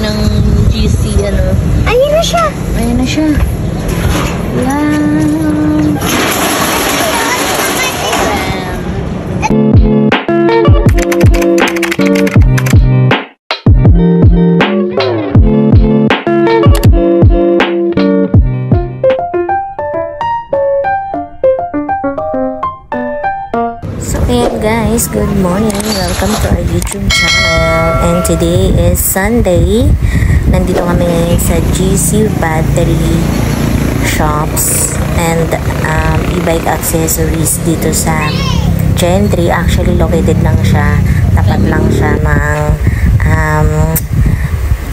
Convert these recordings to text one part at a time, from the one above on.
ng GC, ano. Ayun na siya. Ayun na siya. Wow. Ayan guys, good morning. Welcome to our YouTube channel. And today is Sunday. Nandito kami ngayon sa GC Battery Shops and e-bike accessories dito sa Gentry. Actually, located lang siya. Tapat lang siya ng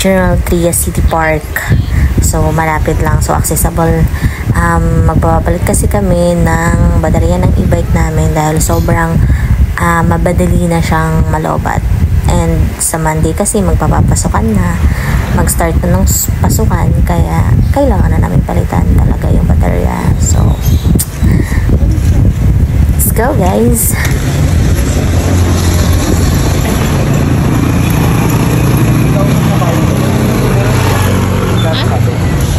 General Trias City Park. So, malapit lang. So, accessible. Magpapapalit kasi kami ng baterya ng e-bike namin dahil sobrang mabadali na siyang malobat. And sa Monday kasi magpapapasukan na. Mag-start na ng pasukan. Kaya, kailangan na namin palitan talaga yung baterya. So, let's go guys!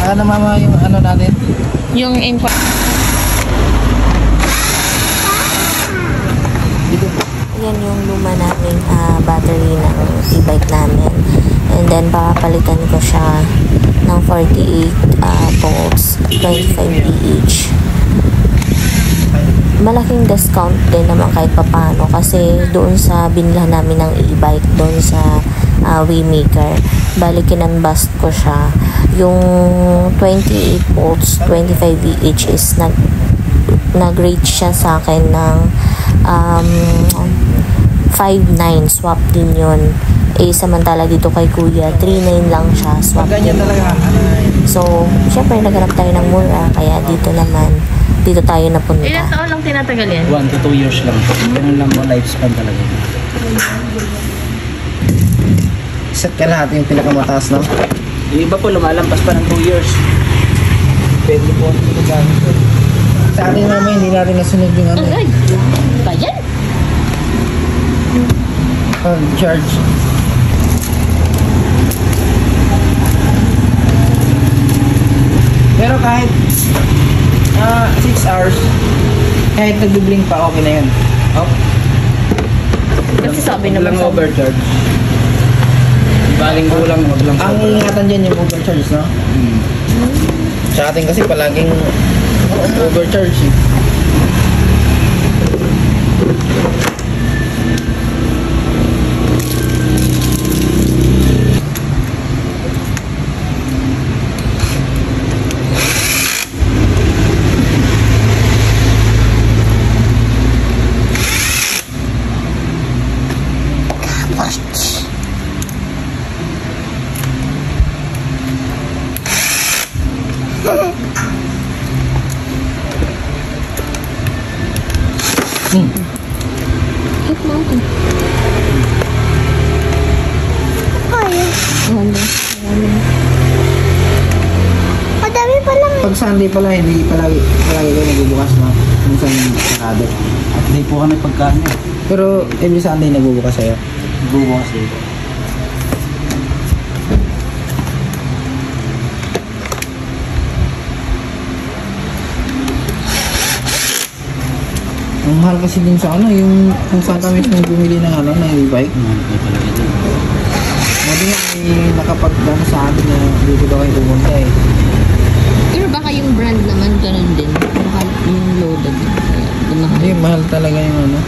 Ano mama yung ano natin? Yung impact. Yan yung luma naming battery ng e-bike namin. And then, papalitan ko siya ng 48 volts, 25 each. Malaking discount din naman kahit papano kasi doon sa binila namin ng e-bike, doon sa Waymaker. Bali, kinanbast ko siya. Yung 28 volts, 25 VH is nag-rate siya sa akin ng 5.9. Swap din yun. Eh, samantala dito kay Kuya, 3.9 lang siya. Swap din. So, syempre, naghanap tayo ng mura. Kaya dito naman, dito tayo napunta. Ilan taon lang tinatagal yan? 1 to 2 years lang po. Ganun lang po lifespan talaga. Set ka lahat yung pinakamataas, no? Yung iba po lumalampas pa ng 2 years. Pwede po ang pinagamit po. Sa atin naman, hindi natin nasunod yung ano. Ay! Ba yan? Charge. Pero kahit 6 hours, kahit nag-blink pa, okay na yun. Oh. Kasi sabi naman lang overcharge. Baling kulang, wag lang. Ang ingatan dyan yung overcharge, no? Sa atin kasi palaging overcharge eh. Hit mo ako. Wala. Madami pa lang. Pag Sunday pala, hindi palagi kayo nagbubukas, no? Minsan sarado. At hindi po kami pagkaan eh. Pero every Sunday nagbubukas sa'yo? Nagbubukas dito. Ang mahal kasi din sa ano, yung kung saan kami bumili ng ano, ng e-bike. Mahal ko talaga din. Hindi nga may nakapag-dano sa akin na dito daw kayo pumunta eh. Pero baka yung brand naman ganun din. Baka yung loaded. Hindi, mahal talaga yung ano.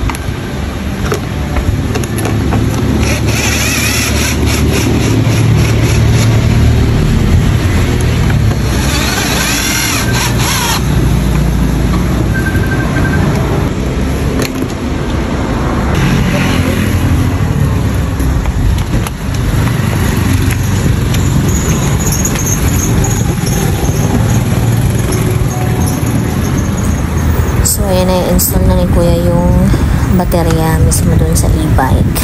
So, ayan na, install na ni Kuya yung baterya mismo dun sa e-bike.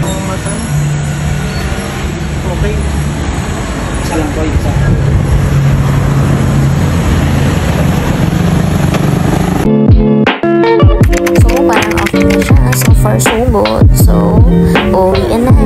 mo mata. Okay. Isa lang po, isa. So, parang okay na siya. So far, so good. So, uwiin na.